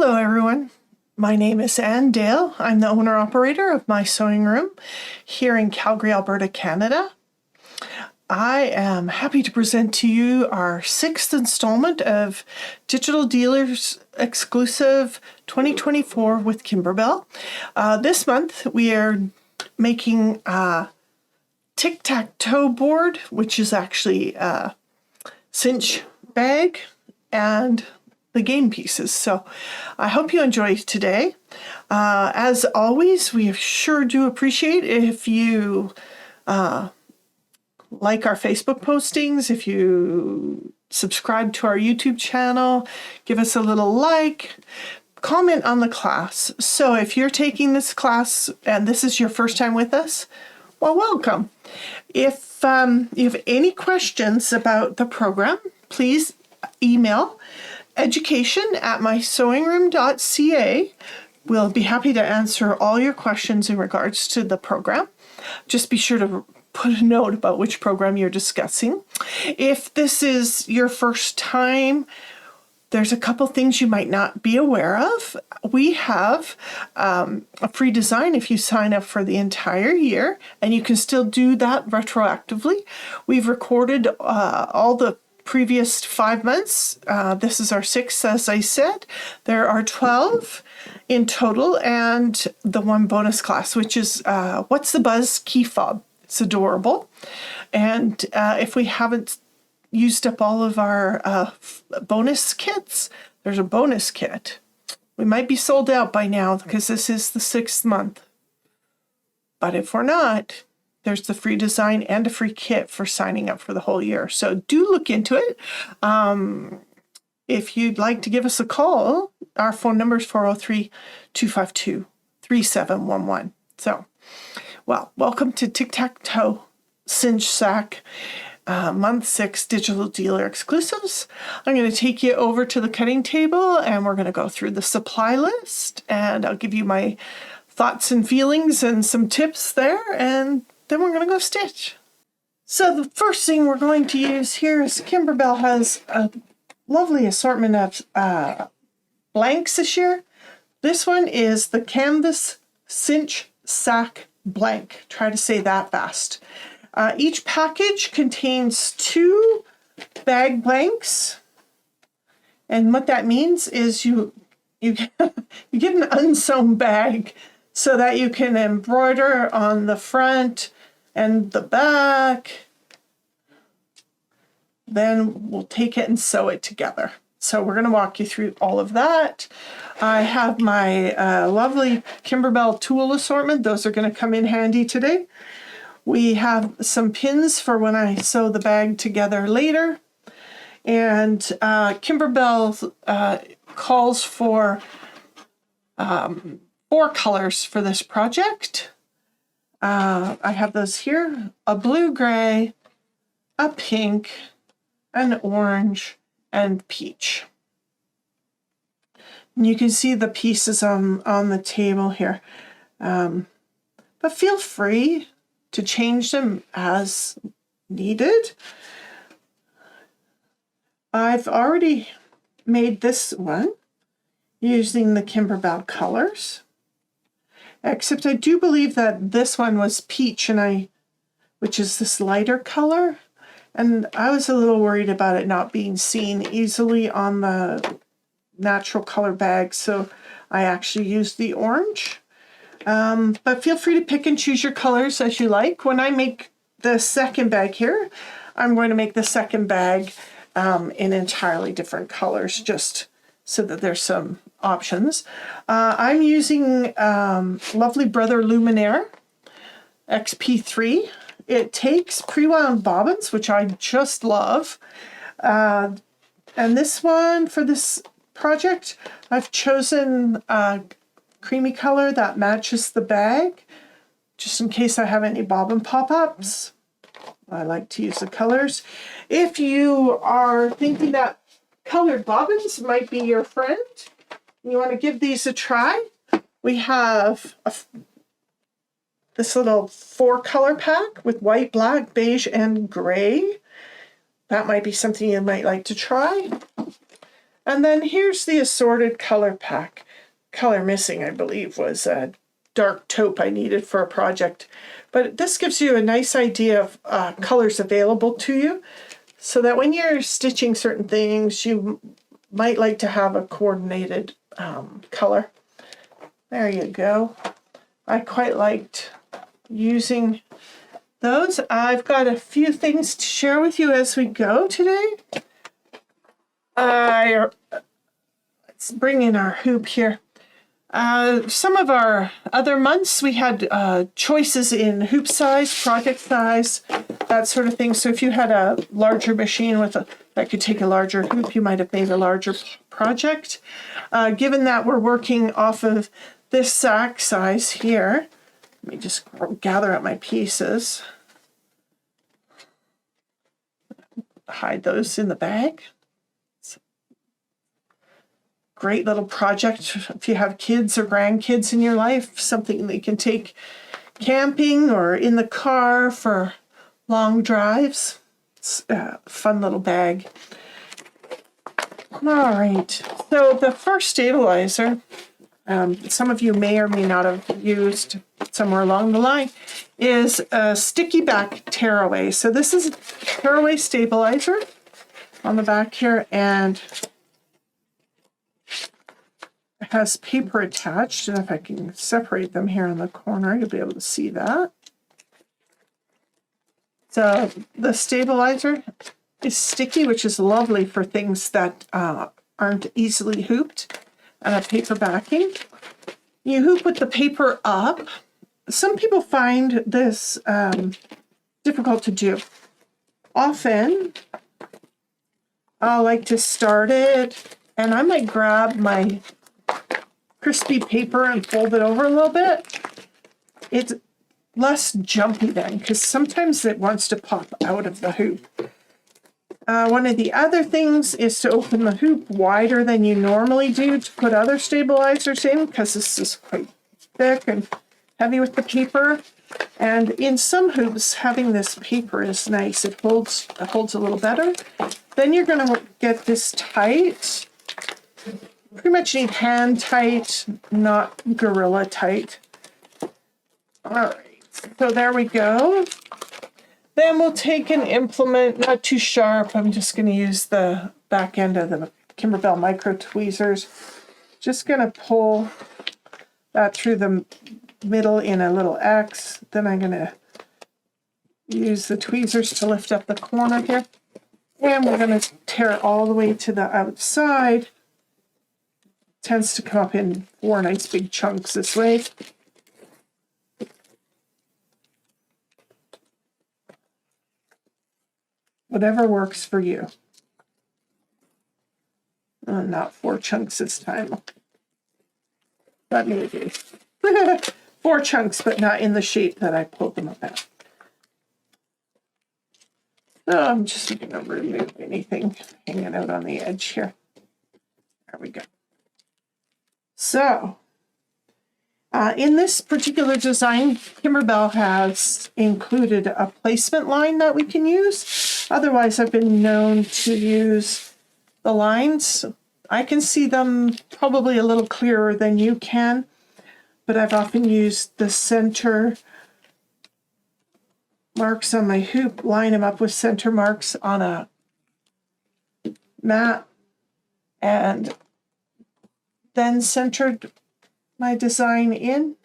Hello everyone, my name is Ann Dale. I'm the owner-operator of my sewing room here in Calgary, Alberta, Canada. I am happy to present to you our 6th installment of Digital Dealers Exclusive 2024 with Kimberbell. This month we are making a tic-tac-toe board, which is actually a cinch bag and the game pieces. So I hope you enjoy today. As always, we sure do appreciate if you like our Facebook postings, if you subscribe to our YouTube channel, give us a little like, comment on the class. So if you're taking this class and this is your first time with us, well, welcome. If you have any questions about the program, please email education@mysewingroom.ca. We'll be happy to answer all your questions in regards to the program. Just be sure to put a note about which program you're discussing. If this is your first time, there's a couple things you might not be aware of. We have a free design if you sign up for the entire year, and you can still do that retroactively. We've recorded all the previous 5 months. This is our 6th, as I said. There are 12 in total, and the one bonus class, which is What's the Buzz Key Fob. It's adorable. And if we haven't used up all of our bonus kits, there's a bonus kit. We might be sold out by now because this is the 6th month. But if we're not, there's the free design and a free kit for signing up for the whole year. So do look into it. If you'd like to give us a call, our phone number is 403-252-3711. So, well, welcome to Tic-Tac-Toe Cinch Sack Month 6 Digital Dealer Exclusives. I'm going to take you over to the cutting table and we're going to go through the supply list, and I'll give you my thoughts and feelings and some tips there, and then we're going to go stitch. So the first thing we're going to use here is Kimberbell has a lovely assortment of blanks this year. This one is the Canvas Cinch Sack Blank. Try to say that fast. Each package contains 2 bag blanks, and what that means is you get an unsewn bag so that you can embroider on the front and the back. Then we'll take it and sew it together. So we're going to walk you through all of that. I have my lovely Kimberbell tool assortment. Those are going to come in handy today. We have some pins for when I sew the bag together later. And Kimberbell calls for 4 colors for this project. I have those here: a blue-gray, a pink, an orange, and peach. And you can see the pieces on the table here. But feel free to change them as needed. I've already made this one using the Kimberbell colors, except I do believe that this one was peach, which is this lighter color, and I was a little worried about it not being seen easily on the natural color bag, so I actually used the orange. But feel free to pick and choose your colors as you like. When I make the second bag here, I'm going to make the second bag in entirely different colors, just so that there's some options. I'm using Lovely Brother Luminaire XP3. It takes pre-wound bobbins, which I just love. And this one, for this project, I've chosen creamy color that matches the bag, just in case I have any bobbin pop-ups. I like to use the colors. If you are thinking that colored bobbins might be your friend, you want to give these a try, we have this little 4-color pack with white, black, beige, and gray. That might be something you might like to try. And then here's the assorted color pack. Color missing, I believe, was a dark taupe I needed for a project. But this gives you a nice idea of colors available to you, so that when you're stitching certain things, you might like to have a coordinated color. There you go. I quite liked using those. I've got a few things to share with you as we go today. Let's bring in our hoop here. Some of our other months we had choices in hoop size, project size, that sort of thing. So if you had a larger machine that could take a larger hoop, you might have made a larger project. Given that we're working off of this sack size here, let me just gather up my pieces. Hide those in the bag. Great little project if you have kids or grandkids in your life, something they can take camping or in the car for long drives. It's a fun little bag. All right, so the first stabilizer, some of you may or may not have used somewhere along the line, is a sticky back tearaway. So this is a tearaway stabilizer on the back here, and it has paper attached, and if I can separate them here in the corner, you'll be able to see that. So the stabilizer is sticky, which is lovely for things that aren't easily hooped, and a paper backing. You hoop with the paper up. Some people find this difficult to do. Often, I like to start it, and I might grab my crispy paper and fold it over a little bit. It's less jumpy then, because sometimes it wants to pop out of the hoop. One of the other things is to open the hoop wider than you normally do to put other stabilizers in, because this is quite thick and heavy with the paper. And in some hoops, having this paper is nice. It holds a little better. Then you're going to get this tight. Pretty much need hand tight, not gorilla tight. All right, so there we go. Then we'll take an implement, not too sharp. I'm just going to use the back end of the Kimberbell micro tweezers. Just going to pull that through the middle in a little X. Then I'm going to use the tweezers to lift up the corner here. And we're going to tear it all the way to the outside. Tends to come up in 4 nice big chunks this way. Whatever works for you. Not 4 chunks this time. But maybe. 4 chunks, but not in the shape that I pulled them up at. So I'm just going to remove anything hanging out on the edge here. There we go. So, in this particular design, Kimberbell has included a placement line that we can use. Otherwise, I've been known to use the lines. I can see them probably a little clearer than you can, but I've often used the center marks on my hoop, line them up with center marks on a mat, and then centered my design in.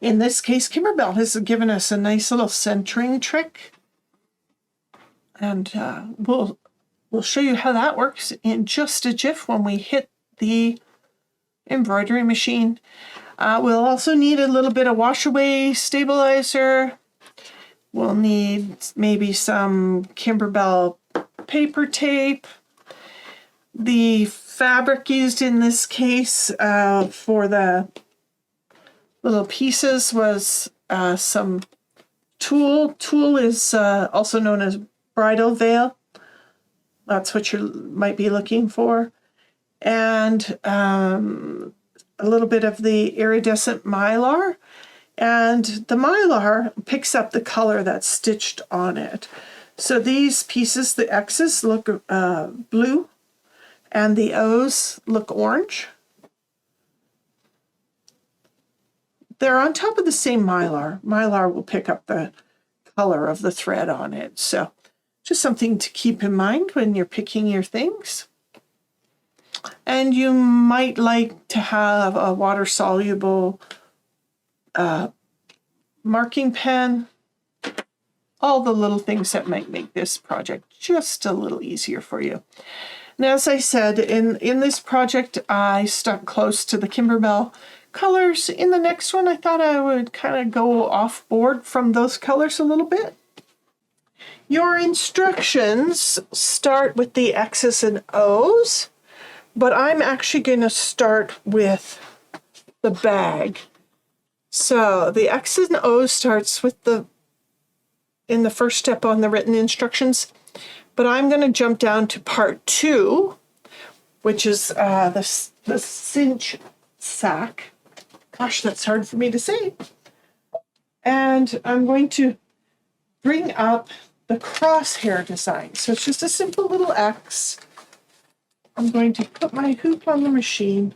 In this case, Kimberbell has given us a nice little centering trick, and we'll show you how that works in just a jiff when we hit the embroidery machine. We'll also need a little bit of wash away stabilizer. We'll need maybe some Kimberbell paper tape. The fabric used in this case for the little pieces was some tulle. Tulle is also known as bridal veil. That's what you might be looking for. And a little bit of the iridescent mylar. And the mylar picks up the color that's stitched on it. So these pieces, the X's look blue and the O's look orange. They're on top of the same Mylar. Mylar will pick up the color of the thread on it. So just something to keep in mind when you're picking your things. And you might like to have a water-soluble marking pen. All the little things that might make this project just a little easier for you. And as I said, in this project, I stuck close to the Kimberbell colors. In the next one, I thought I would kind of go off board from those colors a little bit. Your instructions start with the X's and O's, but I'm actually going to start with the bag. So the X's and O's starts with in the first step on the written instructions, but I'm going to jump down to part 2, which is the cinch sack. Gosh, that's hard for me to say. And I'm going to bring up the crosshair design. So it's just a simple little X. I'm going to put my hoop on the machine.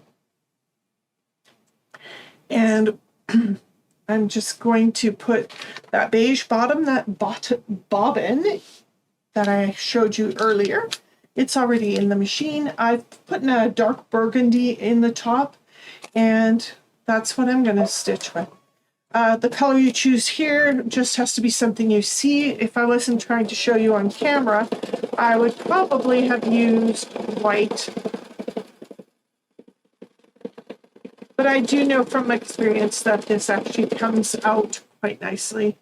And I'm just going to put that beige bottom, that bobbin that I showed you earlier. It's already in the machine. I've put in a dark burgundy in the top, and that's what I'm going to stitch with. The color you choose here just has to be something you see. If I wasn't trying to show you on camera, I would probably have used white. But I do know from experience that this actually comes out quite nicely.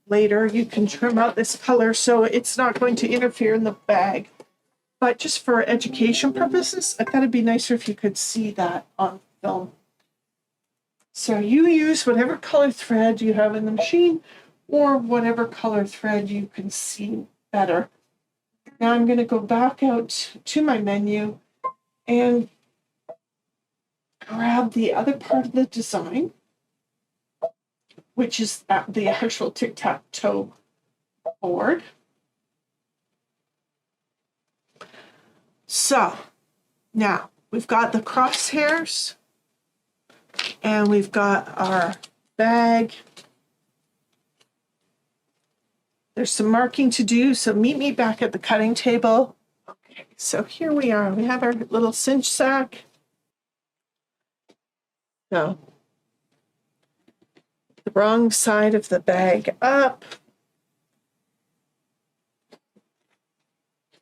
Later, you can trim out this color so it's not going to interfere in the bag. But just for education purposes, I thought it'd be nicer if you could see that on film. So you use whatever color thread you have in the machine or whatever color thread you can see better. Now I'm going to go back out to my menu and grab the other part of the design, which is the actual tic-tac-toe board. So now we've got the crosshairs and we've got our bag. There's some marking to do, so meet me back at the cutting table. Okay, so here we are. We have our little cinch sack. So the wrong side of the bag up.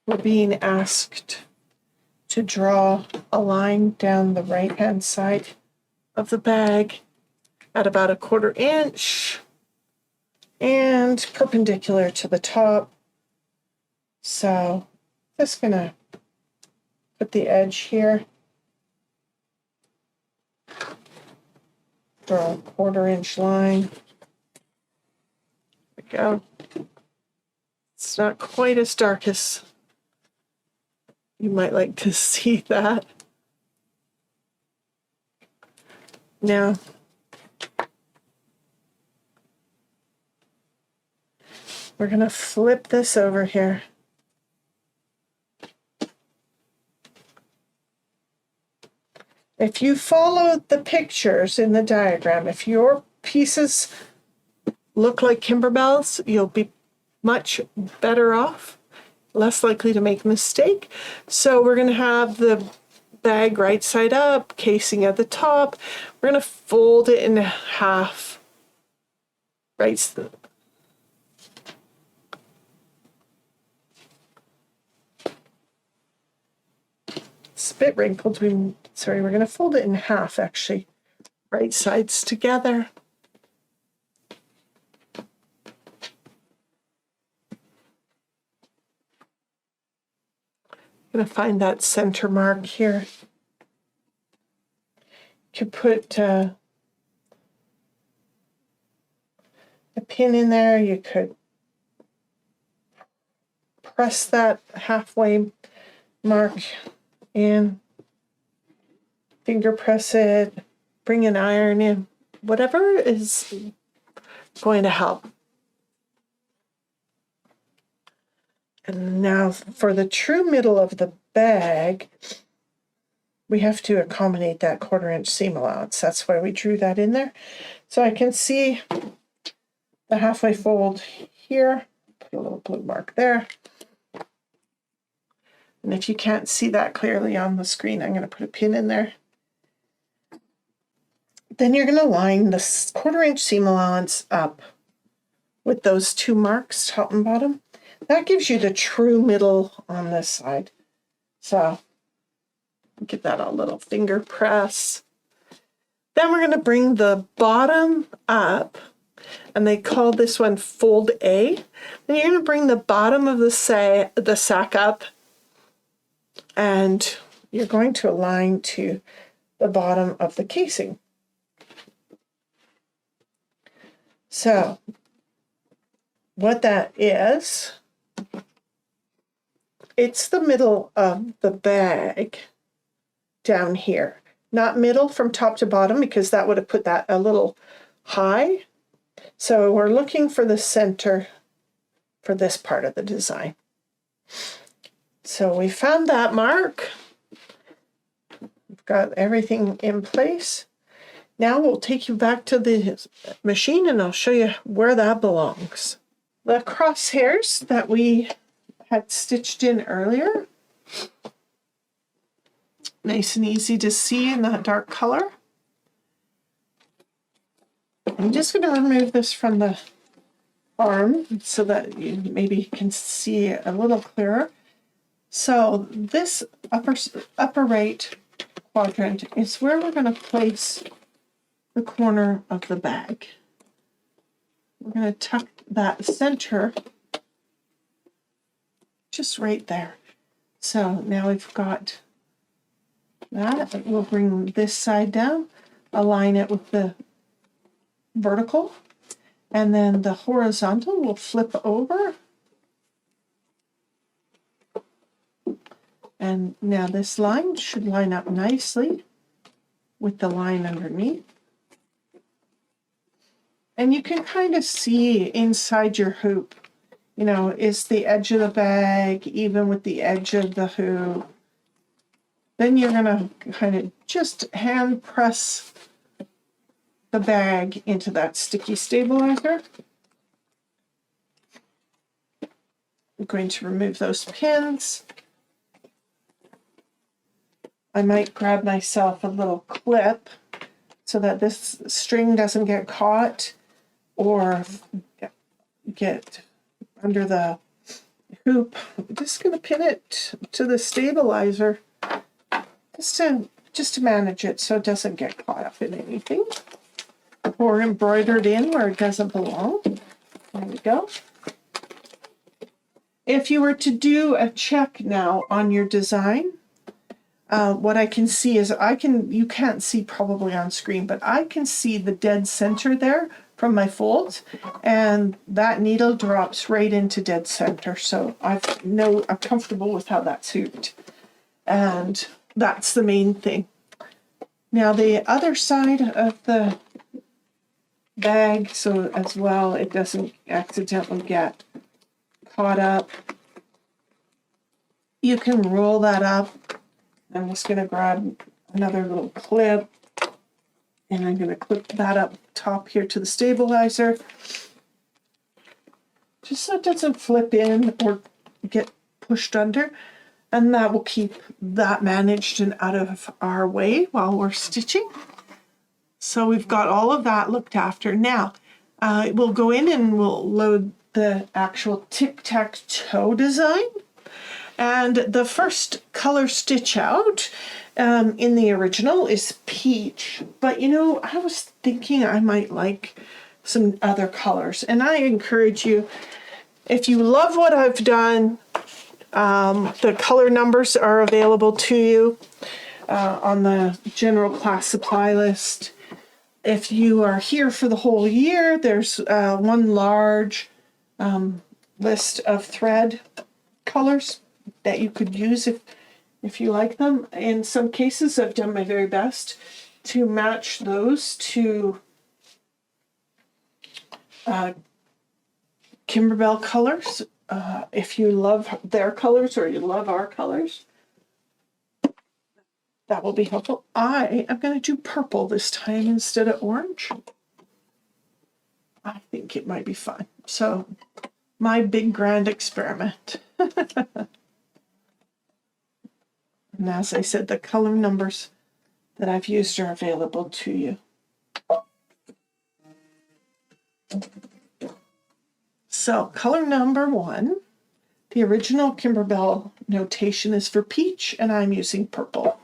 We're being asked to draw a line down the right-hand side of the bag at about 1/4 inch and perpendicular to the top. So just gonna put the edge here. Draw a 1/4 inch line. There we go. It's not quite as dark as you might like to see that. Now, we're going to flip this over here. If you follow the pictures in the diagram, if your pieces look like Kimberbell's, you'll be much better off, less likely to make a mistake. So we're going to have the bag right side up, casing at the top. We're going to fold it in half. Right. It's a bit wrinkled. We're going to fold it in half, actually. Right sides together. I'm going to find that center mark here. You could put a pin in there. You could press that halfway mark in, finger press it, bring an iron in, whatever is going to help. And now for the true middle of the bag, we have to accommodate that 1/4 inch seam allowance. That's why we drew that in there. So I can see the halfway fold here, put a little blue mark there. And if you can't see that clearly on the screen, I'm going to put a pin in there. Then you're going to line the 1/4 inch seam allowance up with those 2 marks, top and bottom. That gives you the true middle on this side. So give that a little finger press. Then we're going to bring the bottom up, and they call this one fold A. Then you're going to bring the bottom of the sack up, and you're going to align to the bottom of the casing. So what that is, it's the middle of the bag down here. Not middle from top to bottom, because that would have put that a little high. So we're looking for the center for this part of the design. So we found that mark. We've got everything in place. Now we'll take you back to the machine and I'll show you where that belongs. The crosshairs that we had stitched in earlier, nice and easy to see in that dark color. I'm just going to remove this from the arm so that you maybe can see it a little clearer. So this upper right quadrant is where we're going to place the corner of the bag. We're going to tuck that center just right there. So now we've got that. We'll bring this side down, align it with the vertical, and then the horizontal will flip over. And now this line should line up nicely with the line underneath. And you can kind of see inside your hoop, you know, is the edge of the bag even with the edge of the hoop? Then you're going to kind of just hand press the bag into that sticky stabilizer. I'm going to remove those pins. I might grab myself a little clip so that this string doesn't get caught or get under the hoop. I'm just going to pin it to the stabilizer just to manage it so it doesn't get caught up in anything or embroidered in where it doesn't belong. There we go. If you were to do a check now on your design, what I can see is you can't see probably on screen, but I can see the dead center there from my folds, and that needle drops right into dead center. So I'm comfortable with how that's hooped. And that's the main thing. Now the other side of the bag, so as well it doesn't accidentally get caught up, you can roll that up. I'm just going to grab another little clip and I'm going to clip that up top here to the stabilizer, just so it doesn't flip in or get pushed under, and that will keep that managed and out of our way while we're stitching. So we've got all of that looked after. Now we'll go in and we'll load the actual tic-tac-toe design. And the first color stitch out in the original is peach. But you know, I was thinking I might like some other colors. And I encourage you, if you love what I've done, the color numbers are available to you on the general class supply list. If you are here for the whole year, there's one large list of thread colors that you could use if you like them. In some cases, I've done my very best to match those to Kimberbell colors. if you love their colors or you love our colors, that will be helpful. I am going to do purple this time instead of orange. I think it might be fun. So, my big grand experiment. And as I said, the color numbers that I've used are available to you. So, color number 1, the original Kimberbell notation is for peach, and I'm using purple.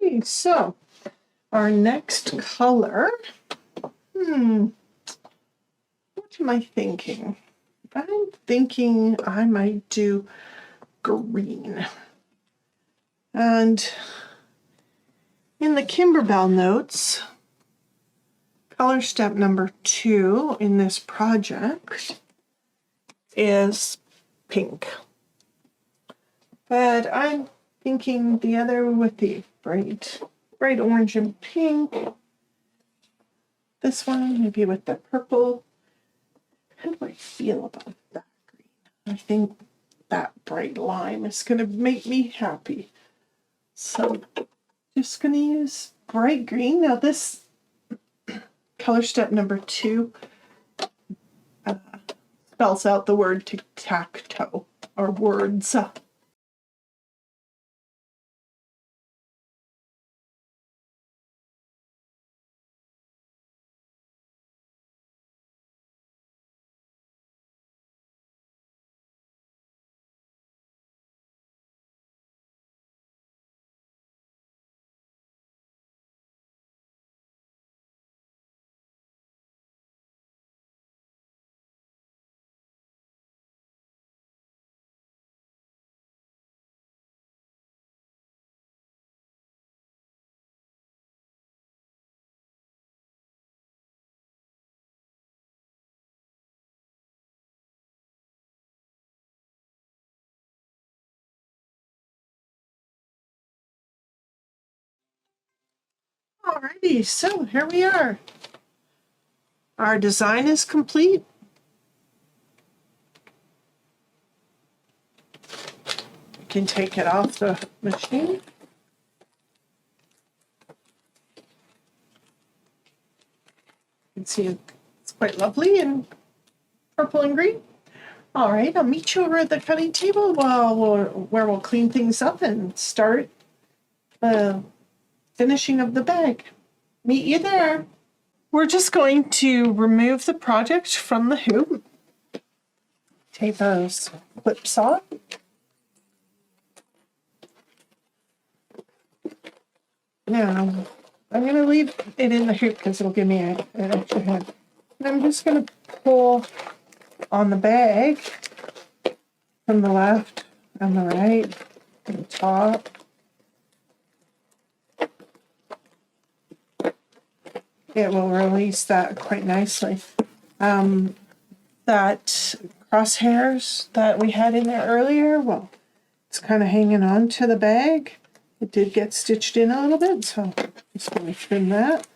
Okay, so our next color, what am I thinking? I'm thinking I might do green. And in the Kimberbell notes, color step number 2 in this project is pink. But I'm thinking the other with the bright orange and pink. This one maybe with the purple. How do I feel about that green? I think that bright lime is going to make me happy. So just going to use bright green. Now this color step number 2 spells out the word tic-tac-toe, or words. Alrighty, so here we are. Our design is complete. We can take it off the machine. You can see it's quite lovely in purple and green. All right, I'll meet you over at the cutting table where we'll clean things up and start the finishing of the bag. Meet you there. We're just going to remove the project from the hoop. Take those clips off. Now, I'm going to leave it in the hoop because it'll give me an extra hand. And I'm just going to pull on the bag from the left and the right and the top. It will release that quite nicely. That crosshairs that we had in there earlier, well, it's kind of hanging on to the bag. It did get stitched in a little bit, so I'm just going to trim that.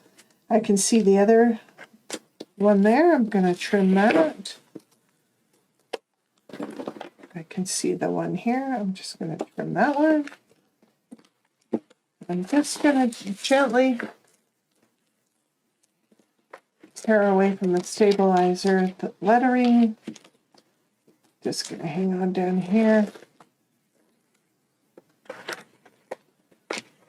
I can see the other one there. I'm going to trim that. I can see the one here. I'm just going to trim that one. I'm just going to gently tear away from the stabilizer the lettering. Just going to hang on down here.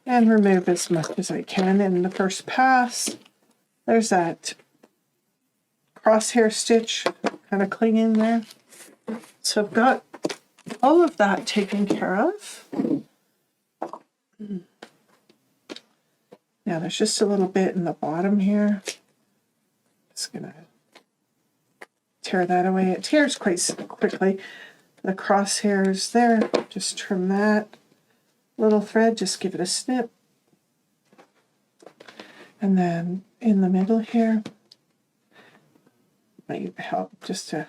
And remove as much as I can in the first pass. There's that crosshair stitch kind of clinging there. So I've got all of that taken care of. Now there's just a little bit in the bottom here. Just gonna tear that away. It tears quite quickly. The crosshairs there, just trim that little thread, just give it a snip. And then in the middle here, might help just to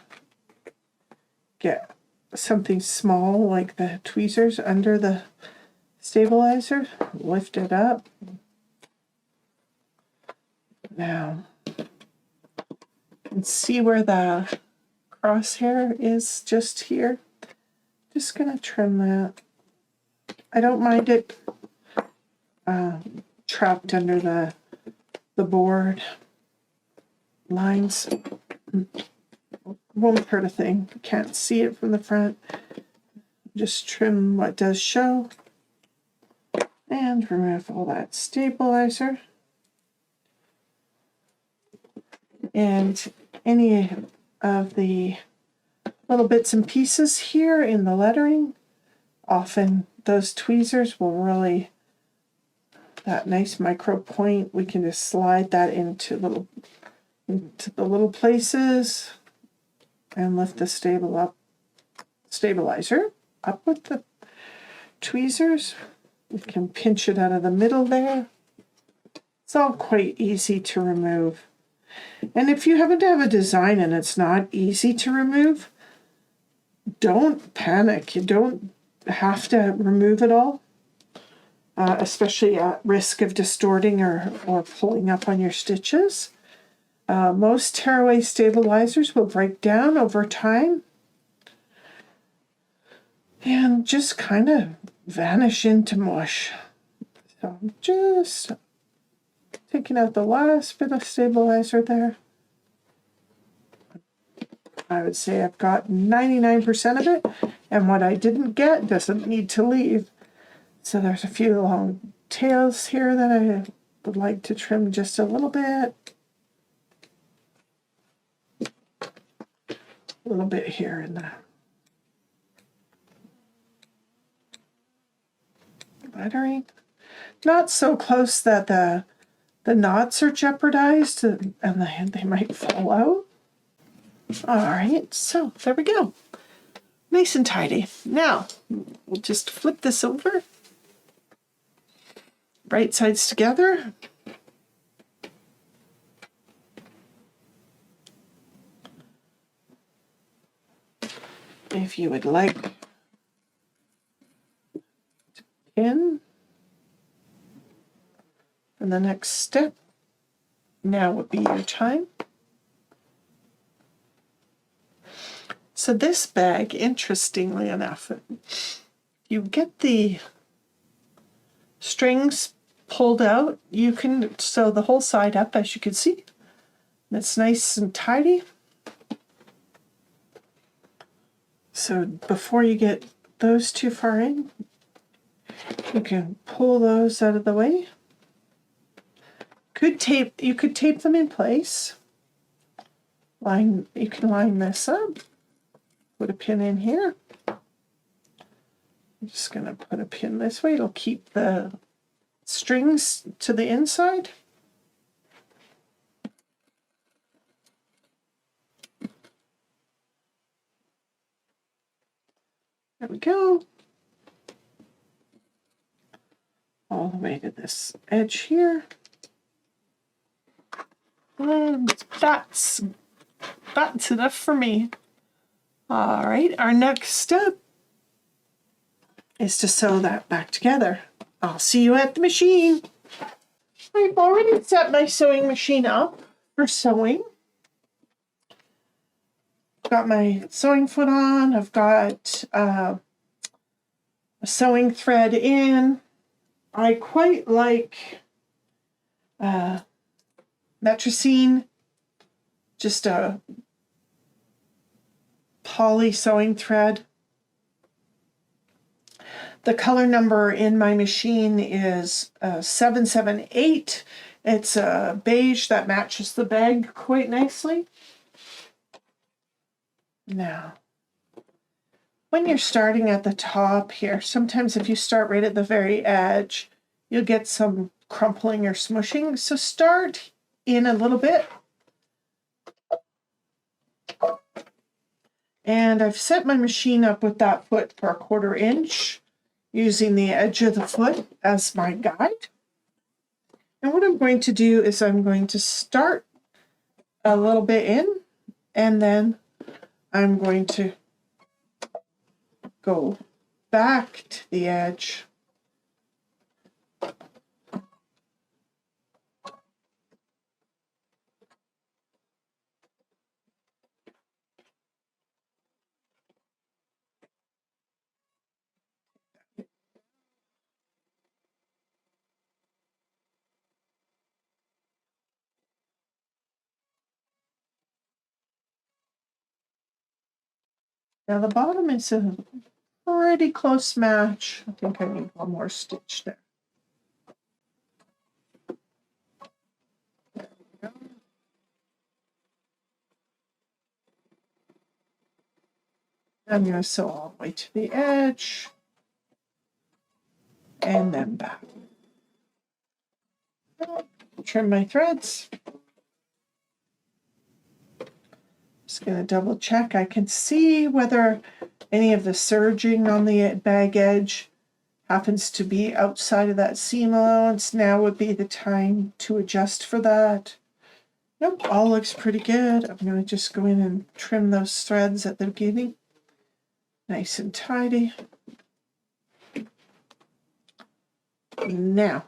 get something small like the tweezers under the stabilizer. Lift it up. Now, you can see where the crosshair is just here. Just gonna trim that. I don't mind it trapped under the board lines. Won't hurt a thing. You can't see it from the front. Just trim what does show and remove all that stabilizer. And any of the little bits and pieces here in the lettering, often those tweezers will really, that nice micro point, we can just slide that into the little places and lift the stabilizer up with the tweezers. We can pinch it out of the middle there. It's all quite easy to remove. And if you happen to have a design and it's not easy to remove, don't panic. You don't have to remove it all, especially at risk of distorting or pulling up on your stitches. Most tearaway stabilizers will break down over time and just kind of vanish into mush. So just taking out the last bit of stabilizer there. I would say I've got 99% of it, and what I didn't get doesn't need to leave. So there's a few long tails here that I would like to trim just a little bit. A little bit here in the lettering. Not so close that the knots are jeopardized and they might fall out. All right, so there we go. Nice and tidy. Now, we'll just flip this over. Right sides together. If you would like to pin for the next step, now would be your time. So this bag, interestingly enough, you get the strings pulled out. You can sew the whole side up, as you can see. It's nice and tidy. So before you get those too far in, you can pull those out of the way. You could tape them in place. You can line this up. Put a pin in here. I'm just going to put a pin this way. It'll keep the strings to the inside. There we go. All the way to this edge here. And that's enough for me. All right, our next step is to sew that back together. I'll see you at the machine. I've already set my sewing machine up for sewing. Got my sewing foot on. I've got a sewing thread in. I quite like Metricine, just a poly sewing thread. The color number in my machine is 778. It's a beige that matches the bag quite nicely. Now, when you're starting at the top here, sometimes if you start right at the very edge, you'll get some crumpling or smushing. So start in a little bit And I've set my machine up with that foot for 1/4 inch, using the edge of the foot as my guide. And what I'm going to do is I'm going to start a little bit in, and then I'm going to go back to the edge. Now the bottom is a pretty close match. I think I need one more stitch there. I'm going to sew all the way to the edge and then back. Trim my threads. Just going to double check. I can see whether any of the serging on the bag edge happens to be outside of that seam allowance. Now would be the time to adjust for that. Nope, all looks pretty good. I'm going to just go in and trim those threads at the beginning. Nice and tidy. Now,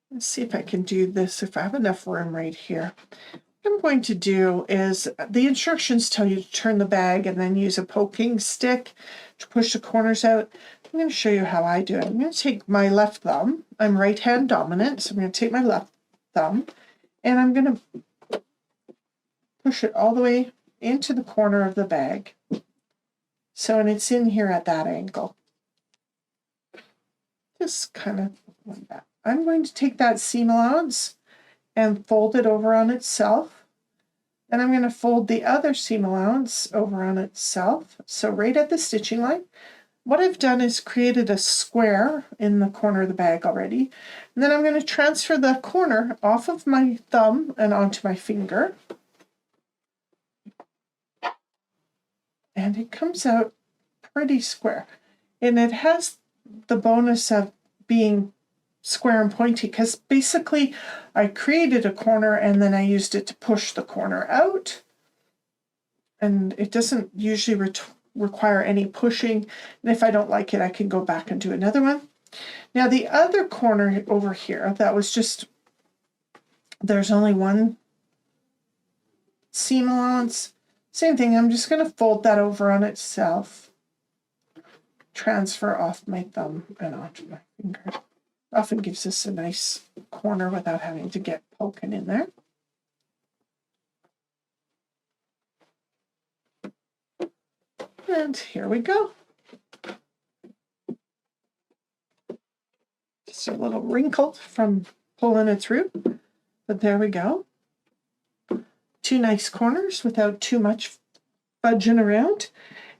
let's see if I can do this, if I have enough room right here. What I'm going to do is, the instructions tell you to turn the bag and then use a poking stick to push the corners out. I'm going to show you how I do it. I'm going to take my left thumb. I'm right hand dominant, so I'm going to take my left thumb and I'm going to push it all the way into the corner of the bag. So, and it's in here at that angle. Just kind of like that. I'm going to take that seam allowance and fold it over on itself. And I'm going to fold the other seam allowance over on itself. So right at the stitching line. What I've done is created a square in the corner of the bag already. And then I'm going to transfer the corner off of my thumb and onto my finger. And it comes out pretty square. And it has the bonus of being square and pointy, because basically I created a corner and then I used it to push the corner out, and it doesn't usually require any pushing, and if I don't like it I can go back and do another one. Now the other corner over here, that was just, there's only one seam allowance, same thing, I'm just going to fold that over on itself, transfer off my thumb and onto my finger. Often gives us a nice corner without having to get poking in there. And here we go. Just a little wrinkled from pulling it through, but there we go. Two nice corners without too much fudging around.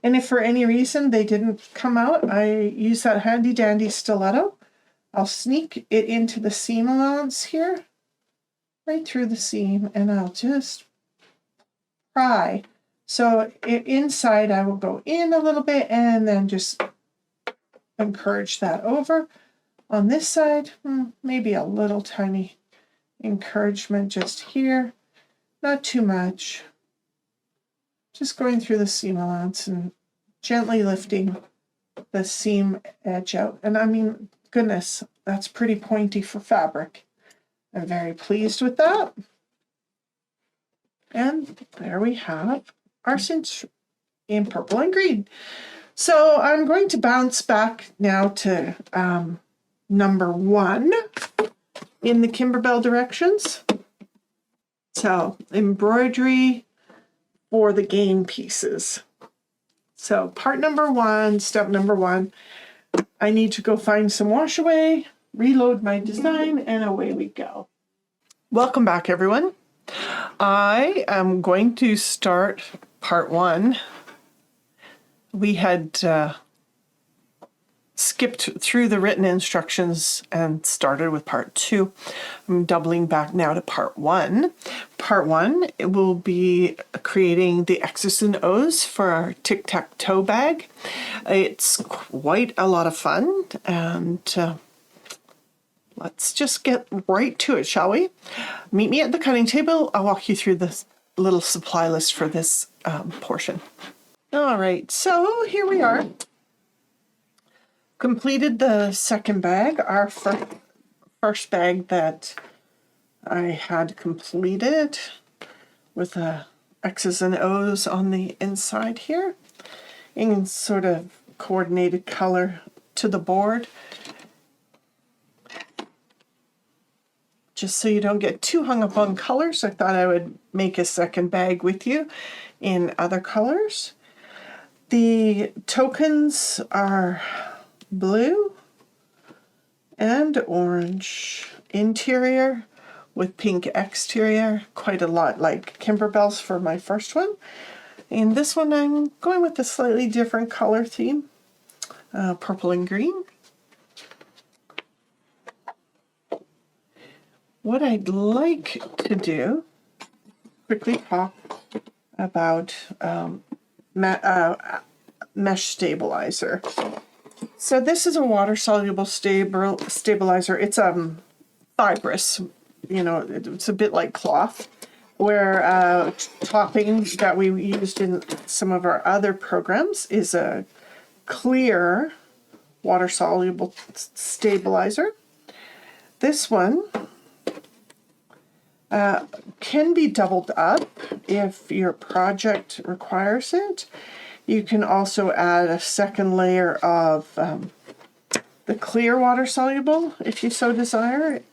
And if for any reason they didn't come out, I use that handy dandy stiletto. I'll sneak it into the seam allowance here, right through the seam, and I'll just pry. So inside I will go in a little bit and then just encourage that over. On this side, maybe a little tiny encouragement just here, not too much. Just going through the seam allowance and gently lifting the seam edge out. And I mean, goodness, that's pretty pointy for fabric. I'm very pleased with that. And there we have our cinch in purple and green. So I'm going to bounce back now to number 1 in the Kimberbell directions. So embroidery for the game pieces. So part number 1, step number 1, I need to go find some wash away, reload my design, and away we go. Welcome back, everyone. I am going to start part 1. We had skipped through the written instructions and started with part 2. I'm doubling back now to part 1. Part 1, it will be creating the X's and O's for our tic-tac-toe bag. It's quite a lot of fun, and let's just get right to it, shall we? Meet me at the cutting table. I'll walk you through this little supply list for this portion. All right, so here we are. Completed the second bag, our first bag that I had completed with X's and O's on the inside here in sort of coordinated color to the board. Just so you don't get too hung up on colors, I thought I would make a second bag with you in other colors. The tokens are blue and orange interior with pink exterior, quite a lot like Kimberbell's for my first one. In this one I'm going with a slightly different color theme, purple and green. What I'd like to do, quickly talk about mesh stabilizer. So this is a water-soluble stabilizer. It's fibrous, you know, it's a bit like cloth, where topping that we used in some of our other programs is a clear water-soluble stabilizer. This one can be doubled up if your project requires it. You can also add a second layer of the clear water soluble if you so desire. It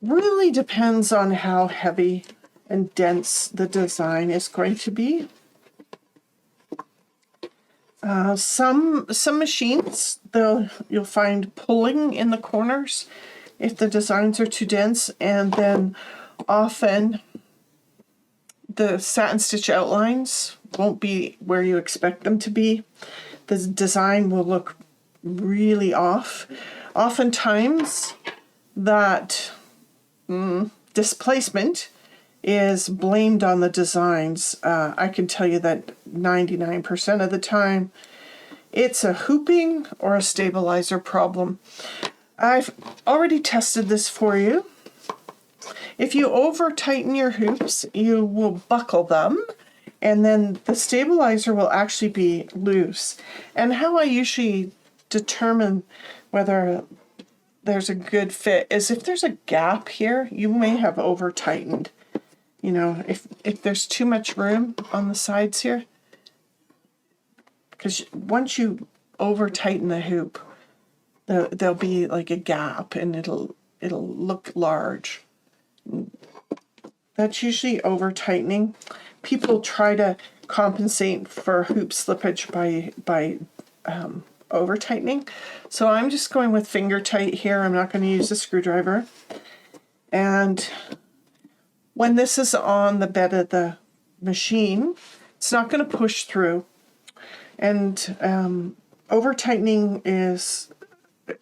really depends on how heavy and dense the design is going to be. Some machines, you'll find pulling in the corners if the designs are too dense, and then often the satin stitch outlines won't be where you expect them to be. The design will look really off. Oftentimes that displacement is blamed on the designs. I can tell you that 99% of the time it's a hooping or a stabilizer problem. I've already tested this for you. If you over tighten your hoops, you will buckle them, and then the stabilizer will actually be loose. And how I usually determine whether there's a good fit is if there's a gap here, you may have over tightened. You know, if there's too much room on the sides here, because once you over tighten the hoop, there'll be like a gap and it'll look large. That's usually over tightening. People try to compensate for hoop slippage by over tightening. So I'm just going with finger tight here. I'm not going to use a screwdriver. And when this is on the bed of the machine, it's not going to push through. And over tightening is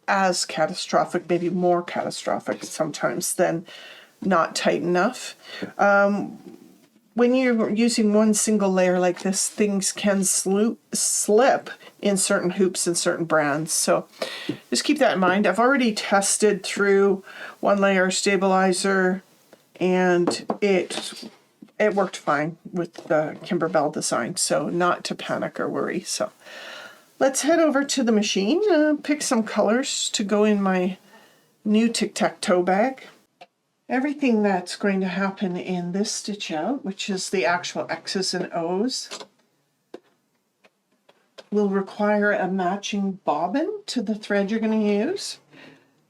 as catastrophic, maybe more catastrophic sometimes than not tight enough. When you're using one single layer like this, things can slip in certain hoops and certain brands. So just keep that in mind. I've already tested through one layer stabilizer, and it worked fine with the Kimberbell design, so not to panic or worry. So let's head over to the machine, pick some colors to go in my new tic-tac-toe bag. Everything that's going to happen in this stitch out, which is the actual X's and O's, will require a matching bobbin to the thread you're going to use.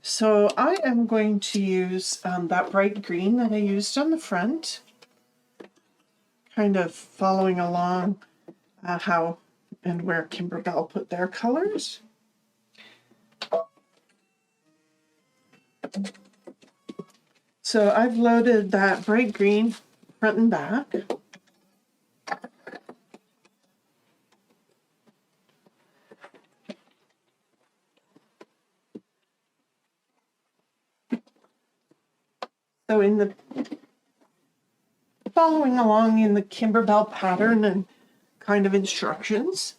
So I am going to use that bright green that I used on the front, kind of following along how and where Kimberbell put their colors. So I've loaded that bright green front and back. So in the following along in the Kimberbell pattern and kind of instructions,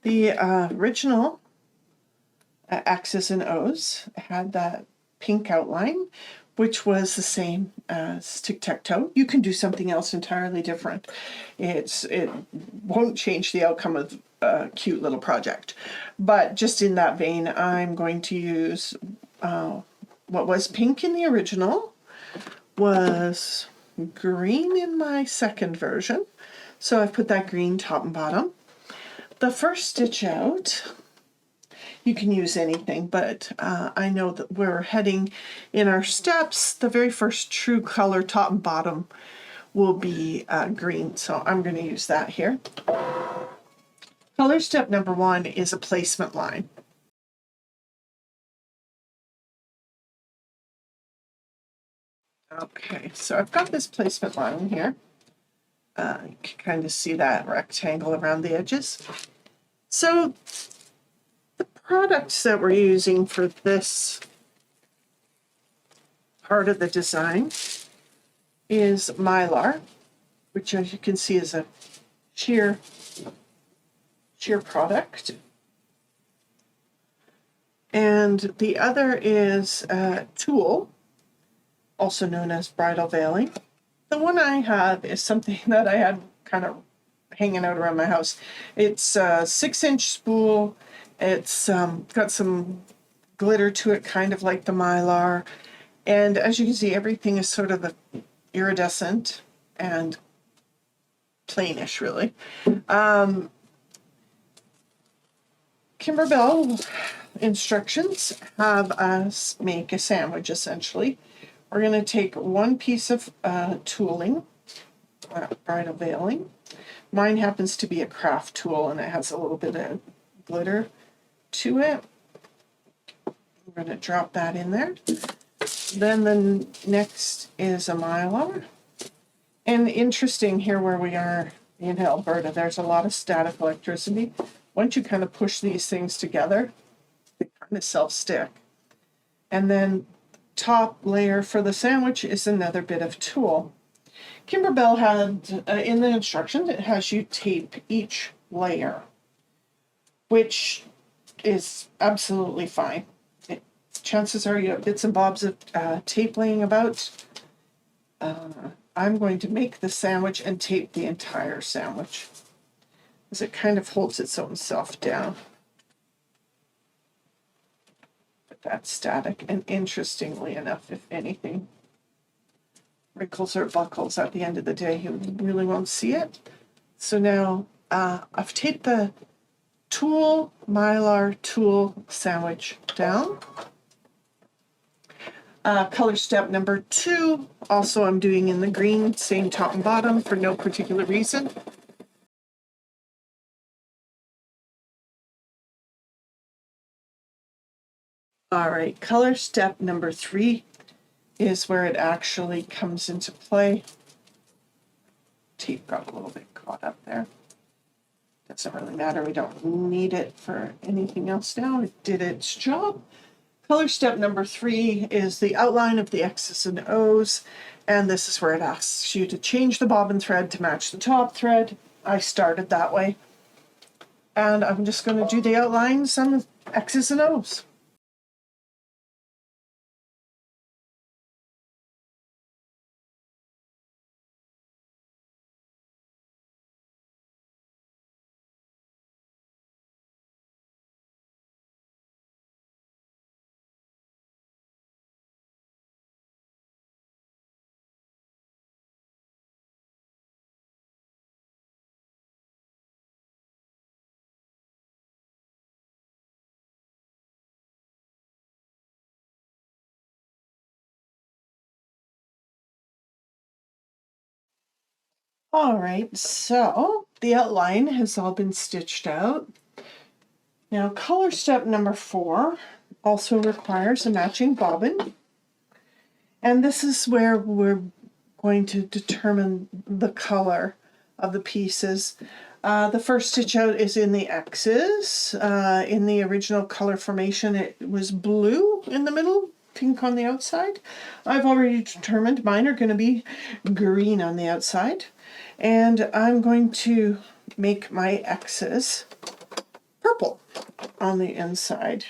the original X's and O's had that pink outline, which was the same as tic-tac-toe. You can do something else entirely different. It won't change the outcome of a cute little project. But just in that vein, I'm going to use what was pink in the original, was green in my second version. So I've put that green top and bottom. The first stitch out, you can use anything, but I know that we're heading in our steps. The very first true color top and bottom will be green, so I'm going to use that here. Color step number 1 is a placement line. Okay, so I've got this placement line here. You can kind of see that rectangle around the edges. So the products that we're using for this part of the design is Mylar, which as you can see is a sheer product. And the other is tulle, also known as bridal veiling. The one I have is something that I had kind of hanging out around my house. It's a 6-inch spool. It's got some glitter to it, kind of like the Mylar. And as you can see, everything is sort of iridescent and plainish, really. Kimberbell instructions have us make a sandwich, essentially. We're going to take one piece of tooling, bridal veiling. Mine happens to be a craft tool, and it has a little bit of glitter to it. We're going to drop that in there. Then the next is a Mylar. And interesting here where we are in Alberta, there's a lot of static electricity. Once you kind of push these things together, they kind of self-stick. And then top layer for the sandwich is another bit of tulle. Kimberbell had, in the instructions, it has you tape each layer, which is absolutely fine. Chances are you have bits and bobs of tape laying about. I'm going to make the sandwich and tape the entire sandwich, as it kind of holds its own self down. But that's static, and interestingly enough, if anything wrinkles or buckles at the end of the day, you really won't see it. So now I've taped the tulle, Mylar tulle sandwich down. Color step number 2, also I'm doing in the green, same top and bottom for no particular reason. All right, color step number 3 is where it actually comes into play. Tape got a little bit caught up there. Doesn't really matter, we don't need it for anything else now. It did its job. Color step number 3 is the outline of the X's and O's, and this is where it asks you to change the bobbin thread to match the top thread. I started that way. And I'm just going to do the outlines on the X's and O's. All right, so the outline has all been stitched out. Now, color step number 4 also requires a matching bobbin. And this is where we're going to determine the color of the pieces. The first stitch out is in the X's. In the original color formation, it was blue in the middle. pink on the outside. I've already determined mine are going to be green on the outside. And I'm going to make my X's purple on the inside.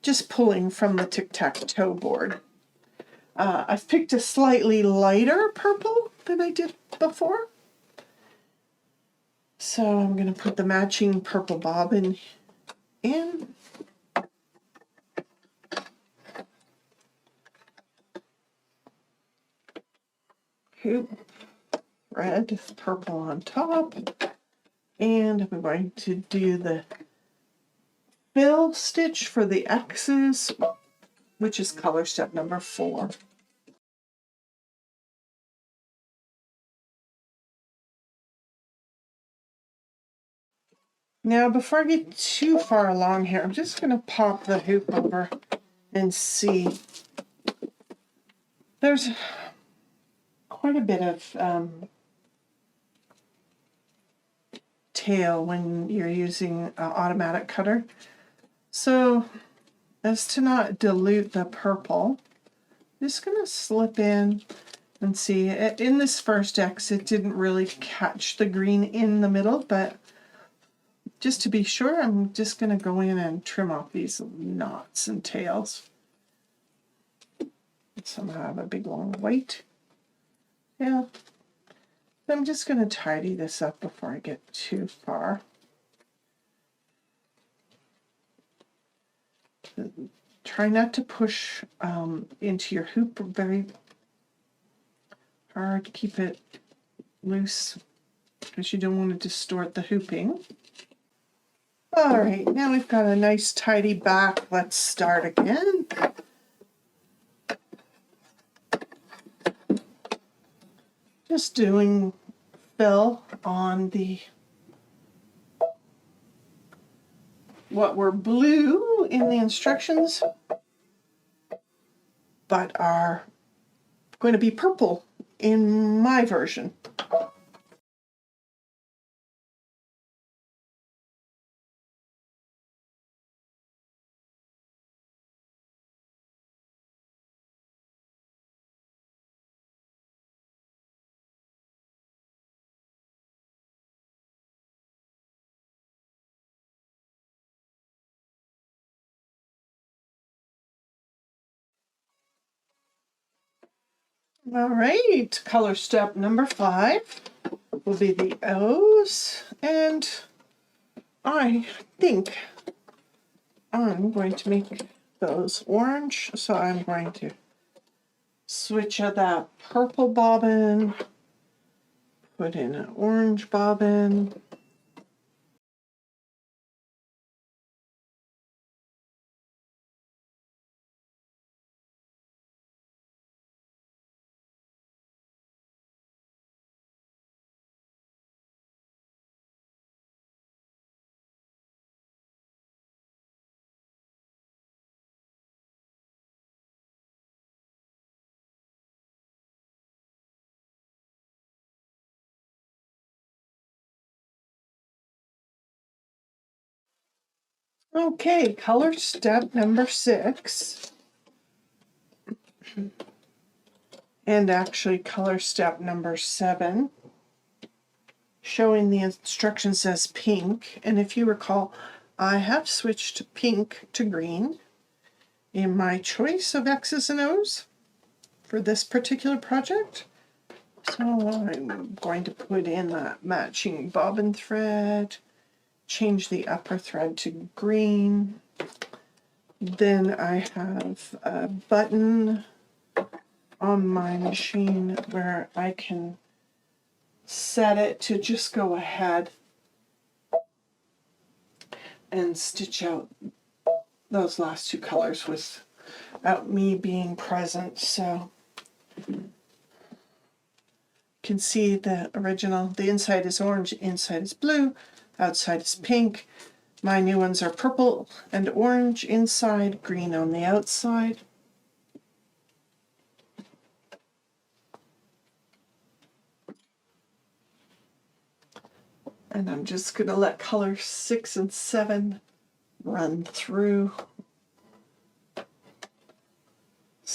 Just pulling from the tic-tac-toe board. I've picked a slightly lighter purple than I did before. So I'm going to put the matching purple bobbin in. Hoop, red, purple on top. And I'm going to do the fill stitch for the X's, which is color step number 4. Now, before I get too far along here, I'm just going to pop the hoop over and see. There's quite a bit of tail when you're using an automatic cutter. So, as to not dilute the purple, I'm just going to slip in and see. In this first X, it didn't really catch the green in the middle, but just to be sure, I'm just going to go in and trim off these knots and tails. Some have a big long white. Yeah. I'm just going to tidy this up before I get too far. Try not to push into your hoop very hard. Keep it loose because you don't want to distort the hooping. All right, now we've got a nice tidy back. Let's start again. Just doing fill on the what were blue in the instructions, but are going to be purple in my version. All right, color step number 5 will be the O's, and I think I'm going to make those orange, so I'm going to switch out that purple bobbin, put in an orange bobbin. Okay, color step number 6, and actually color step number 7, showing the instructions as pink. And if you recall, I have switched pink to green in my choice of X's and O's for this particular project. So I'm going to put in that matching bobbin thread, change the upper thread to green. Then I have a button on my machine where I can set it to just go ahead and stitch out those last 2 colors without me being present. So you can see the original, the inside is orange, inside is blue, outside is pink. My new ones are purple and orange inside, green on the outside. And I'm just going to let colors 6 and 7 run through.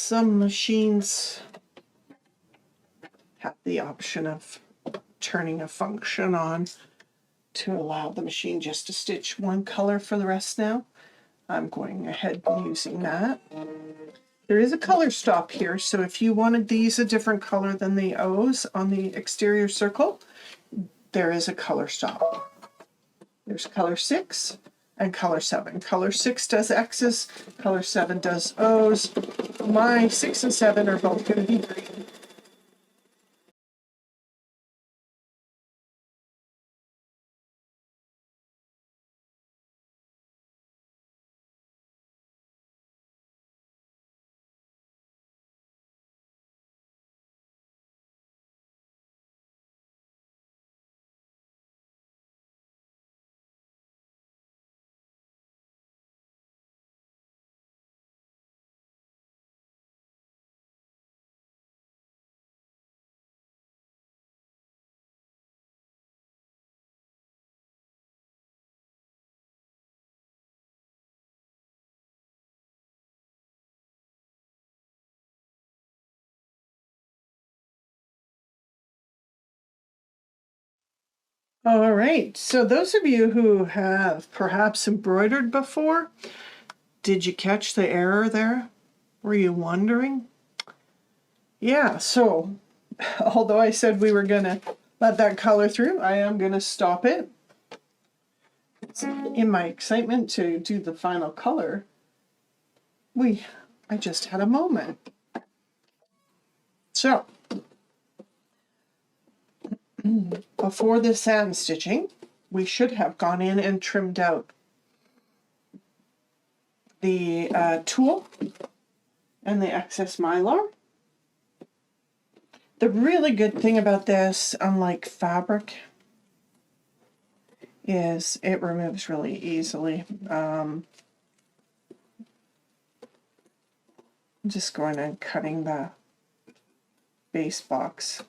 some machines have the option of turning a function on to allow the machine just to stitch one color for the rest now. I'm going ahead and using that. There is a color stop here, so if you wanted these a different color than the O's on the exterior circle, there is a color stop. There's color 6 and color 7. Color 6 does X's, color 7 does O's. My 6 and 7 are both going to be green. All right, so those of you who have perhaps embroidered before, did you catch the error there? Were you wondering? Yeah, so although I said we were going to let that color through, I am going to stop it. In my excitement to do the final color, I just had a moment. So, before the satin stitching, we should have gone in and trimmed out the tulle and the excess mylar. The really good thing about this, unlike fabric, is it removes really easily. I'm just going and cutting the base box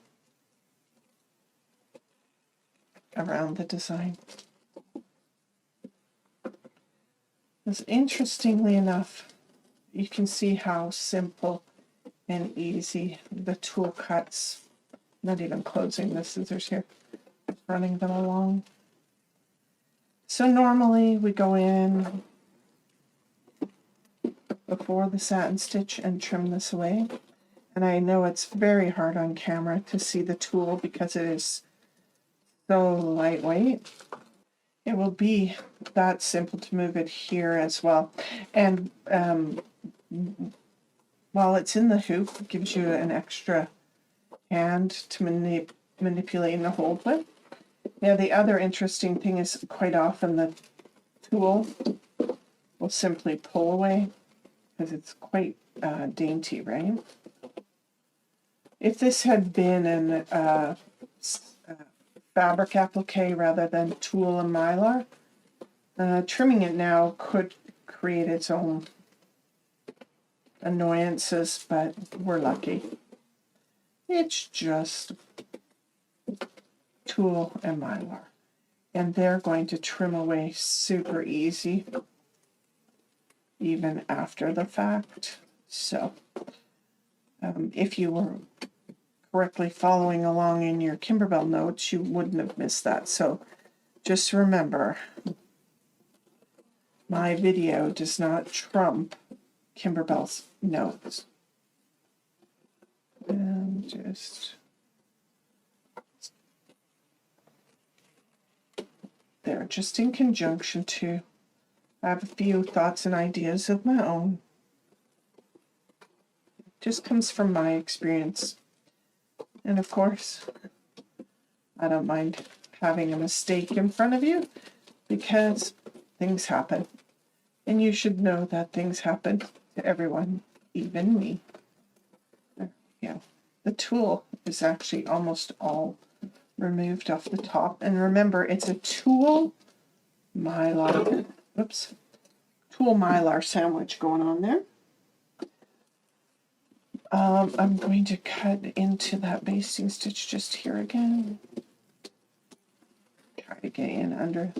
around the design. Because interestingly enough, you can see how simple and easy the tool cuts. Not even closing the scissors here, running them along. So normally we go in before the satin stitch and trim this away. And I know it's very hard on camera to see the tool because it is so lightweight. It will be that simple to move it here as well. And while it's in the hoop, it gives you an extra hand to manipulate and hold with. Now the other interesting thing is quite often the tool will simply pull away because it's quite dainty, right? If this had been an fabric applique rather than tulle and mylar, trimming it now could create its own annoyances, but we're lucky. It's just tulle and mylar, and they're going to trim away super easy even after the fact. So if you were correctly following along in your Kimberbell notes, you wouldn't have missed that. So just remember, my video does not trump Kimberbell's notes. And just there, just in conjunction to, I have a few thoughts and ideas of my own. It just comes from my experience. And of course, I don't mind having a mistake in front of you because things happen. And you should know that things happen to everyone, even me. Yeah, the tool is actually almost all removed off the top. And remember, it's a tulle mylar, tulle mylar sandwich going on there. I'm going to cut into that basting stitch just here again. Try to get in under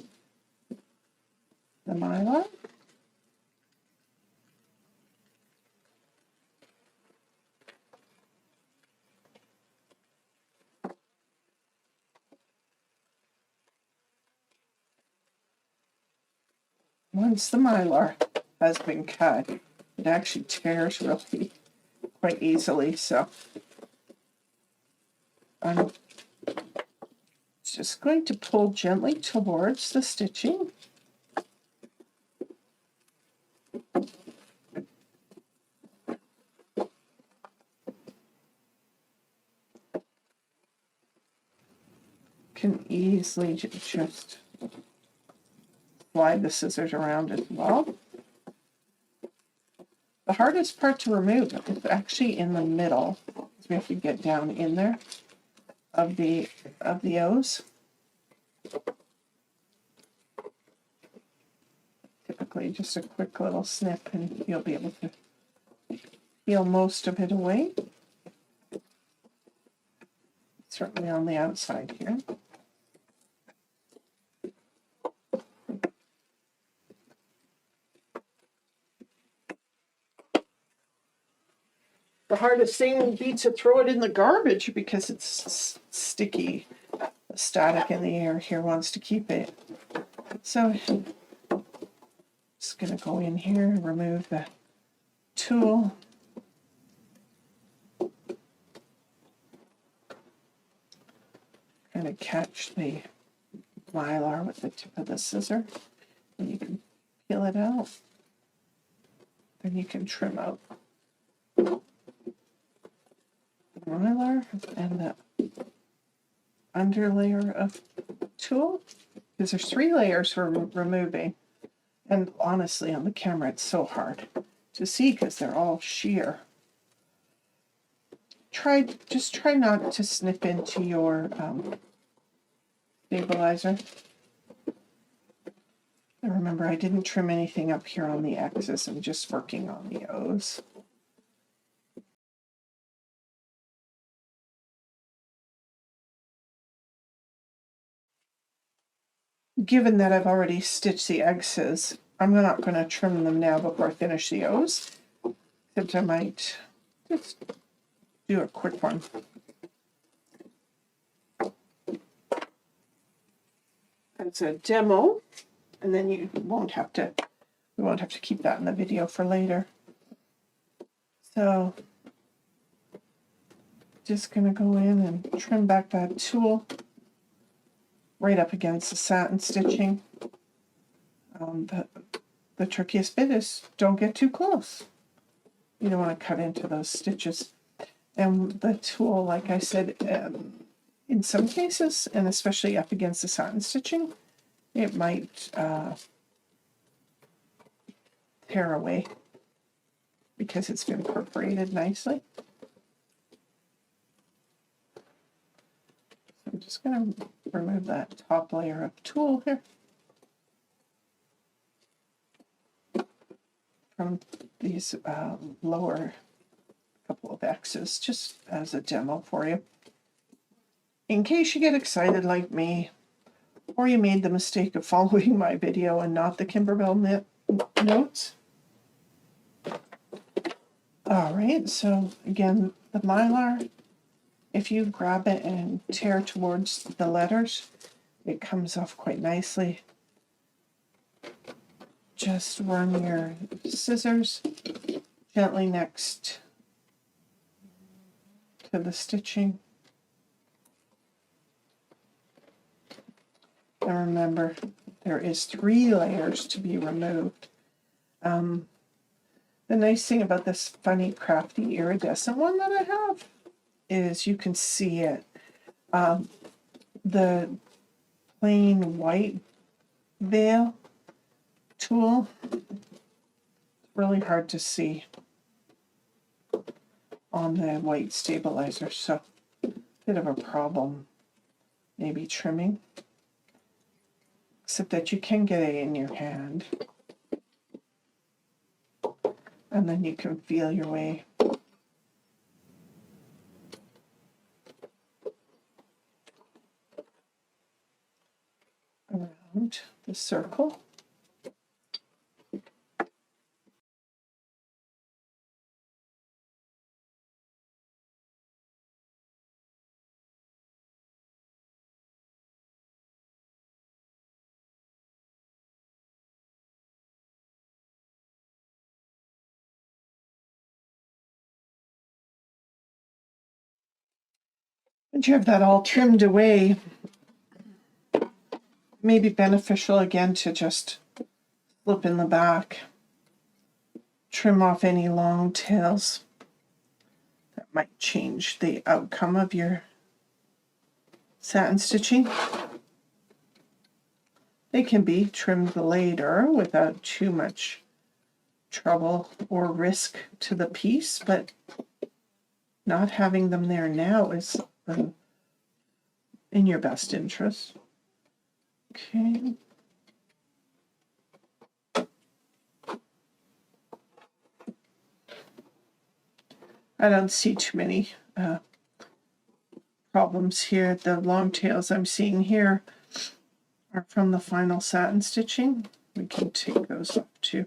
the mylar. once the Mylar has been cut, it actually tears really quite easily. So I'm just going to pull gently towards the stitching. Can easily just slide the scissors around as well. The hardest part to remove is actually in the middle, because we have to get down in there of the O's. Typically just a quick little snip and you'll be able to peel most of it away. Certainly on the outside here. The hardest thing would be to throw it in the garbage because it's sticky. The static in the air here wants to keep it. So just going to go in here and remove the tool. Kind of catch the Mylar with the tip of the scissor. And you can peel it out. Then you can trim out the Mylar and the under layer of tool. Because there's 3 layers we're removing. And honestly, on the camera, it's so hard to see because they're all sheer. Just try not to snip into your stabilizer. And remember, I didn't trim anything up here on the X's. I'm just working on the O's. Given that I've already stitched the X's, I'm not going to trim them now before I finish the O's. Except I might just do a quick one. It's a demo, and then we won't have to keep that in the video for later. So just going to go in and trim back that tool right up against the satin stitching. The trickiest bit is don't get too close. You don't want to cut into those stitches. And the tool, like I said, in some cases, and especially up against the satin stitching, it might tear away because it's been perforated nicely. So I'm just going to remove that top layer of tulle here from these lower couple of X's, just as a demo for you. In case you get excited like me, or you made the mistake of following my video and not the Kimberbell notes. All right, so again, the Mylar, if you grab it and tear towards the letters, it comes off quite nicely. Just run your scissors gently next to the stitching. And remember, there is 3 layers to be removed. The nice thing about this funny, crafty, iridescent one that I have is you can see it. The plain white veil tool, really hard to see on the white stabilizer, so a bit of a problem maybe trimming, except that you can get it in your hand and then you can feel your way around the circle. Once you have that all trimmed away, it may be beneficial again to just flip in the back, trim off any long tails that might change the outcome of your satin stitching. They can be trimmed later without too much trouble or risk to the piece, but not having them there now is in your best interest. Okay. I don't see too many problems here. The long tails I'm seeing here are from the final satin stitching. We can take those off too.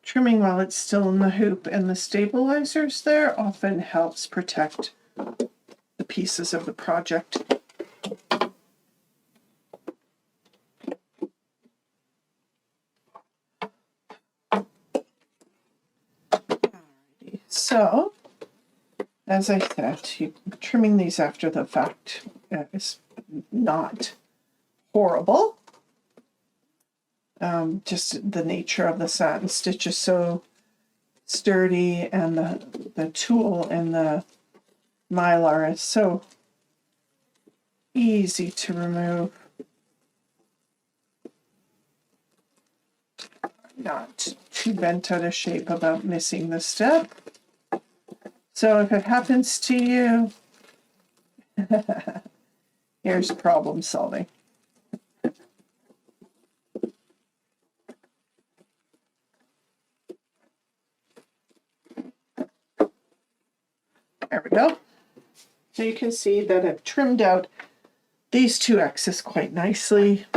Trimming while it's still in the hoop and the stabilizers there often helps protect the pieces of the project. So, as I said, trimming these after the fact is not horrible. Just the nature of the satin stitch is so sturdy, and the tulle and the mylar is so easy to remove. Not too bent out of shape about missing the step. So if it happens to you, here's problem solving. There we go. So you can see that I've trimmed out these two X's quite nicely.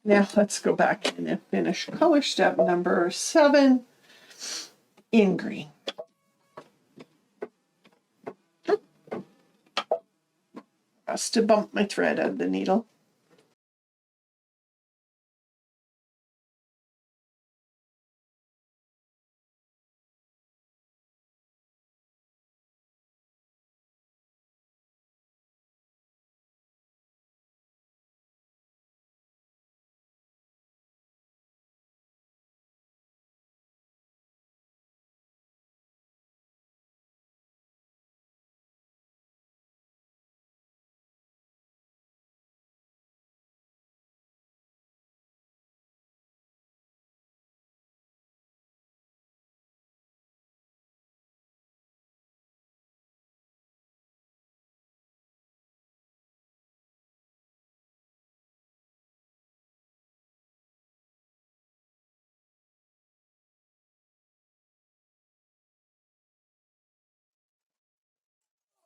Now let's go back in and finish color step number 7 in green. Just to bump my thread out of the needle.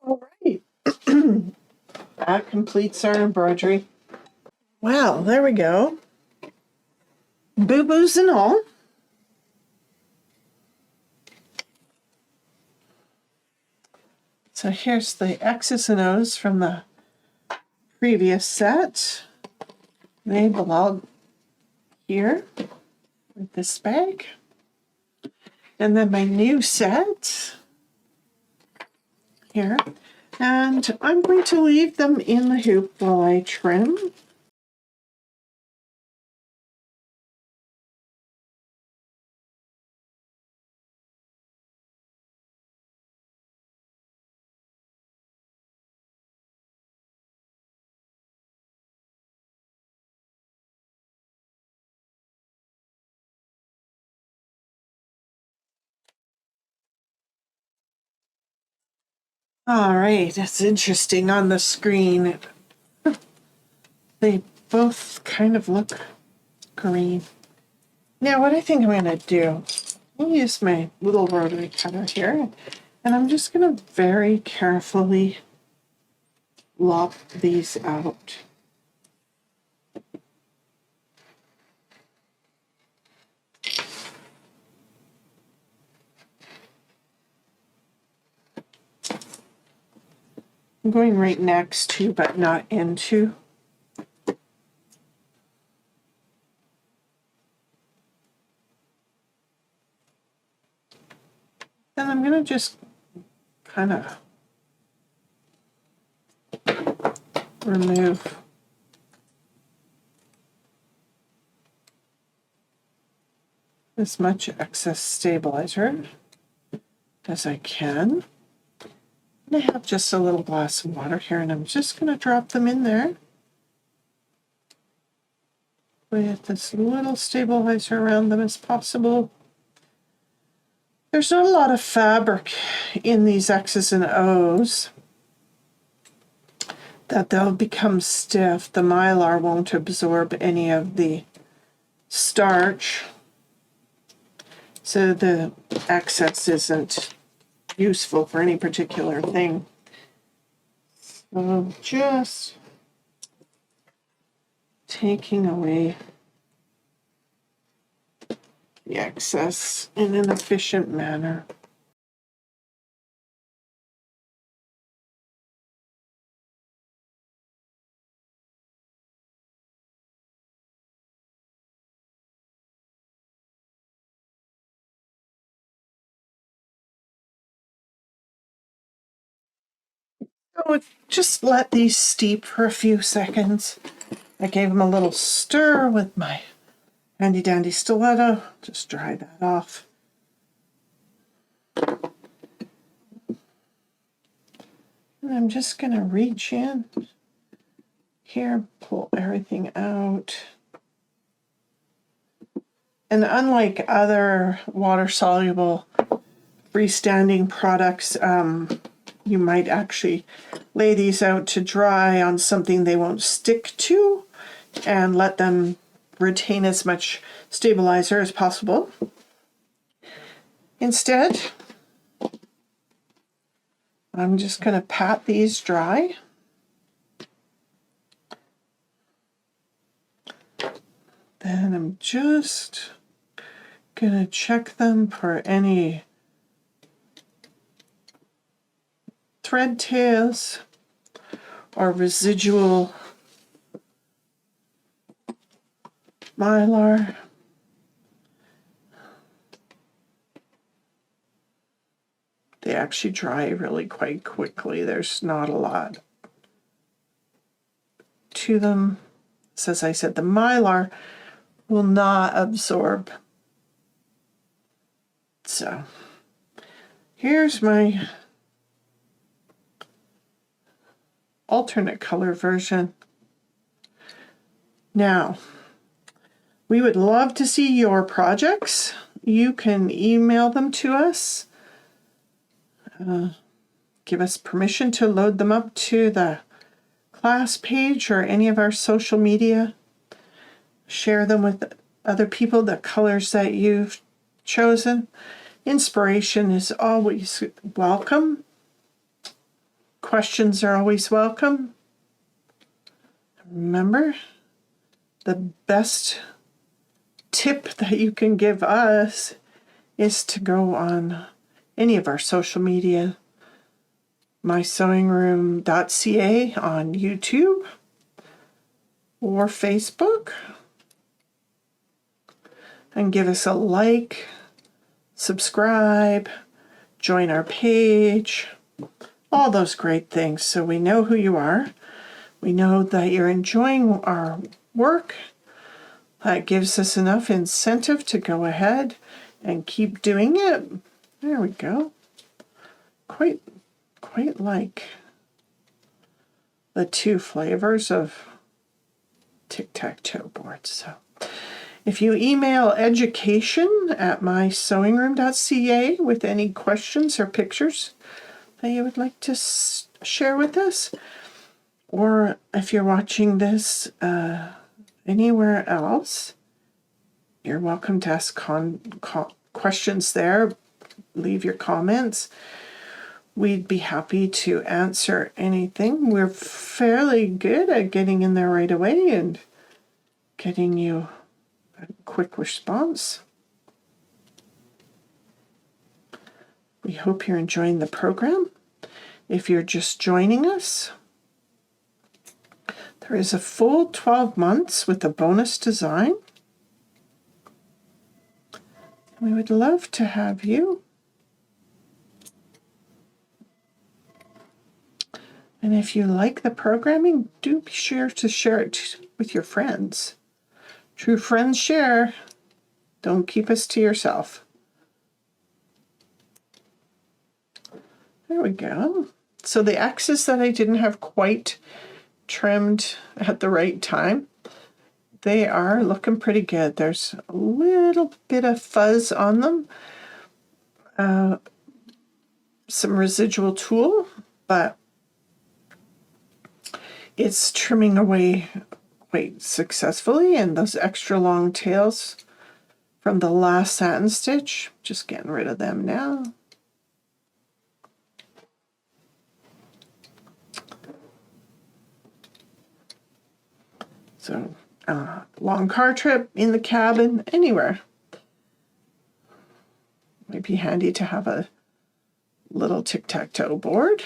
All right. That completes our embroidery. Well, there we go. Boo-boos and all. So here's the X's and O's from the previous set. They belong here with this bag. And then my new set here. And I'm going to leave them in the hoop while I trim. All right, it's interesting on the screen. They both kind of look green. Now what I think I'm going to do, I'll use my little rotary cutter here, and I'm just going to very carefully lop these out. I'm going right next to, but not into. just kind of remove as much excess stabilizer as I can. And I have just a little glass of water here, and I'm just going to drop them in there with as little stabilizer around them as possible. There's not a lot of fabric in these X's and O's that they'll become stiff. The Mylar won't absorb any of the starch, so the excess isn't useful for any particular thing. So just taking away the excess in an efficient manner. So just let these steep for a few seconds. I gave them a little stir with my handy dandy stiletto. Just dry that off. And I'm just going to reach in here, pull everything out. And unlike other water-soluble freestanding products, you might actually lay these out to dry on something they won't stick to and let them retain as much stabilizer as possible. Instead, I'm just going to pat these dry. Then I'm just going to check them for any thread tails or residual Mylar. They actually dry really quite quickly. There's not a lot to them. So as I said, the Mylar will not absorb. So here's my alternate color version. Now, we would love to see your projects. You can email them to us. Give us permission to load them up to the class page or any of our social media. Share them with other people, the colors that you've chosen. Inspiration is always welcome. Questions are always welcome. Remember, the best tip that you can give us is to go on any of our social media, mysewingroom.ca on YouTube or Facebook, and give us a like, subscribe, join our page, all those great things, so we know who you are. We know that you're enjoying our work. That gives us enough incentive to go ahead and keep doing it. There we go. Quite like the two flavors of tic-tac-toe boards. So if you email education@mysewingroom.ca with any questions or pictures that you would like to share with us, or if you're watching this anywhere else, you're welcome to ask questions there. Leave your comments. We'd be happy to answer anything. We're fairly good at getting in there right away and getting you a quick response. We hope you're enjoying the program. If you're just joining us, there is a full 12 months with a bonus design. We would love to have you And if you like the programming, do be sure to share it with your friends. True friends share. Don't keep us to yourself. There we go. So the X's that I didn't have quite trimmed at the right time, they are looking pretty good. There's a little bit of fuzz on them. Some residual tulle, but it's trimming away quite successfully. And those extra long tails from the last satin stitch, just getting rid of them now. So long car trip, in the cabin, anywhere. Might be handy to have a little tic-tac-toe board.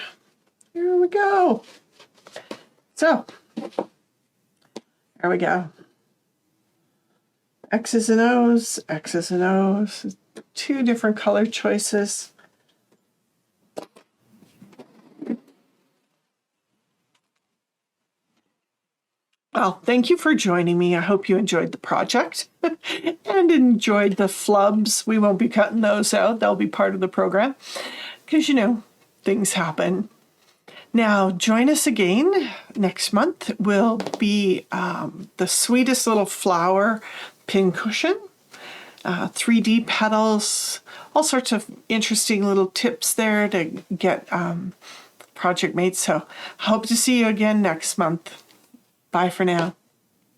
Here we go. So, there we go. X's and O's, X's and O's, 2 different color choices. Well, thank you for joining me. I hope you enjoyed the project and enjoyed the flubs. We won't be cutting those out. They'll be part of the program because, you know, things happen. Now, join us again next month. Will be the sweetest little flower pincushion, 3D petals, all sorts of interesting little tips there to get project made. So, hope to see you again next month. Bye for now.